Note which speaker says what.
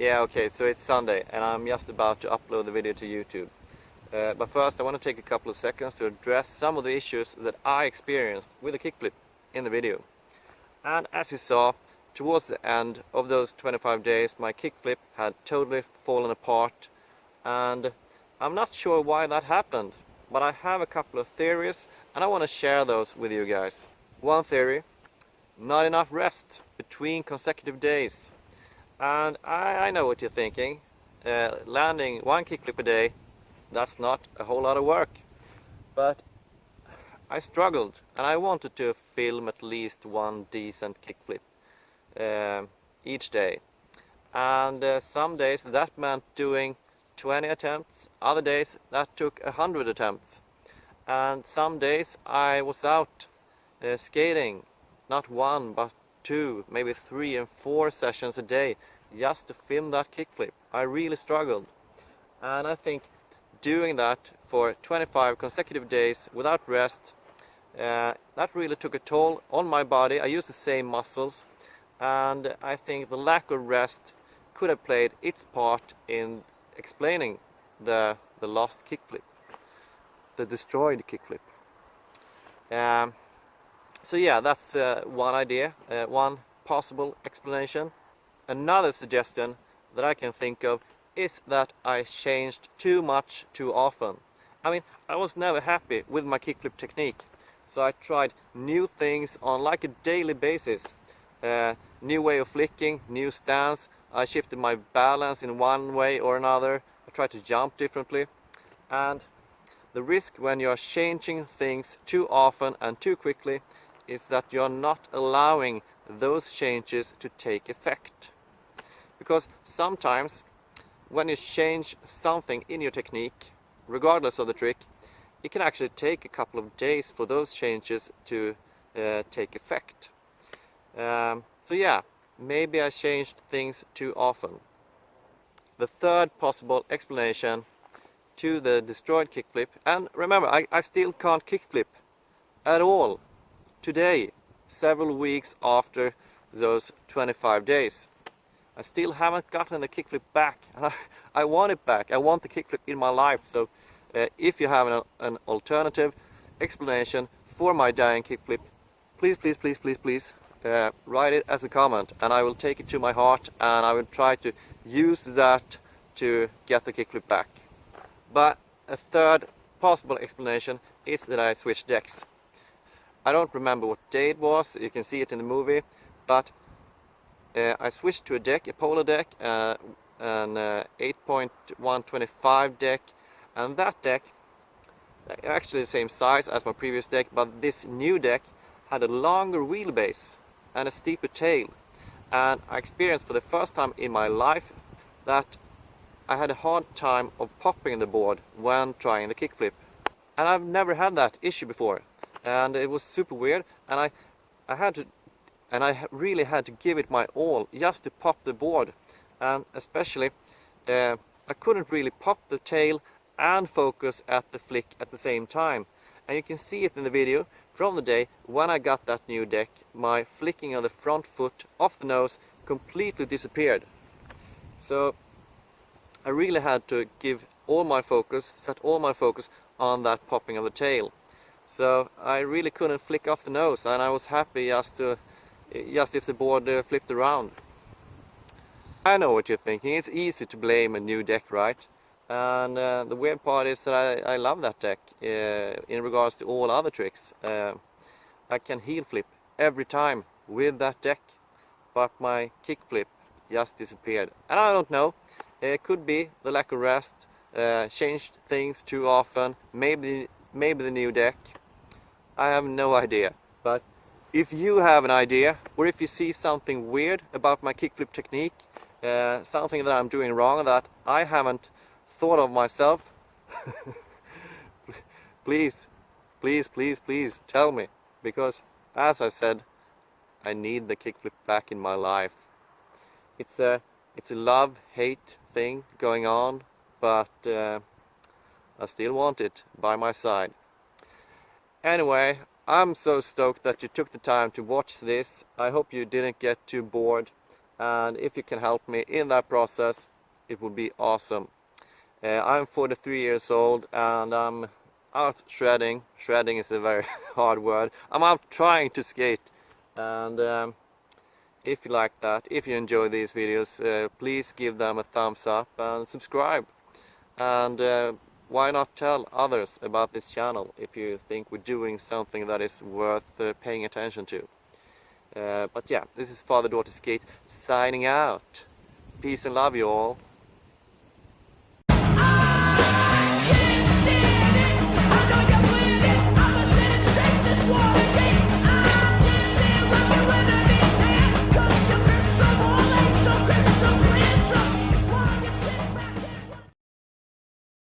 Speaker 1: Yeah, okay, so it's Sunday and I'm just about to upload the video to YouTube. But first I want to take a couple of seconds to address some of the issues that I experienced with the kickflip in the video. And as you saw, towards the end of those 25 days my kickflip had totally fallen apart, and I'm not sure why that happened, but I have a couple of theories and I want to share those with you guys. One theory: not enough rest between consecutive days. And I know what you're thinking. Landing one kickflip a day, that's not a whole lot of work. But I struggled and I wanted to film at least one decent kickflip each day. And some days that meant doing 20 attempts, other days that took 100 attempts. And some days I was out skating, not one but 2, maybe 3 and 4 sessions a day just to film that kickflip. I really struggled, and I think doing that for 25 consecutive days without rest, that really took a toll on my body. I used the same muscles, and I think the lack of rest could have played its part in explaining the lost kickflip, the destroyed kickflip. So yeah, that's one idea, one possible explanation. Another suggestion that I can think of is that I changed too much too often. I mean, I was never happy with my kickflip technique, so I tried new things on like a daily basis. New way of flicking, new stance, I shifted my balance in one way or another, I tried to jump differently. And the risk when you're changing things too often and too quickly is that you're not allowing those changes to take effect. Because sometimes when you change something in your technique, regardless of the trick, it can actually take a couple of days for those changes to take effect. So yeah, maybe I changed things too often. The third possible explanation to the destroyed kickflip, and remember, I still can't kickflip at all today, several weeks after those 25 days. I still haven't gotten the kickflip back. I want it back. I want the kickflip in my life. So if you have an alternative explanation for my dying kickflip, please write it as a comment, and I will take it to my heart and I will try to use that to get the kickflip back. But a third possible explanation is that I switched decks. I don't remember what day it was, you can see it in the movie, but I switched to a deck, a polar deck, an 8.125 deck, and that deck, actually the same size as my previous deck, but this new deck had a longer wheelbase and a steeper tail. And I experienced for the first time in my life that I had a hard time of popping the board when trying the kickflip. and I've never had that issue before, and it was super weird, and I really had to give it my all just to pop the board, and especially I couldn't really pop the tail and focus at the flick at the same time. And you can see it in the video from the day when I got that new deck. My flicking of the front foot off the nose completely disappeared. So I really had to give all my focus, set all my focus on that popping of the tail. So I really couldn't flick off the nose, and I was happy just if the board flipped around. I know what you're thinking, it's easy to blame a new deck, right? And the weird part is that I love that deck in regards to all other tricks. I can heel flip every time with that deck, but my kickflip just disappeared. And I don't know, it could be the lack of rest, changed things too often, maybe the new deck. I have no idea. But if you have an idea, or if you see something weird about my kickflip technique, something that I'm doing wrong that I haven't thought of myself, please tell me, because as I said, I need the kickflip back in my life. It's a love-hate thing going on, but I still want it by my side. Anyway, I'm so stoked that you took the time to watch this. I hope you didn't get too bored, and if you can help me in that process, it would be awesome. I'm 43 years old and I'm out shredding. Shredding is a very hard word. I'm out trying to skate, and if you like that, if you enjoy these videos, please give them a thumbs up and subscribe. And why not tell others about this channel if you think we're doing something that is worth paying attention to. But yeah, this is Father Daughter Skate signing out. Peace and love you all.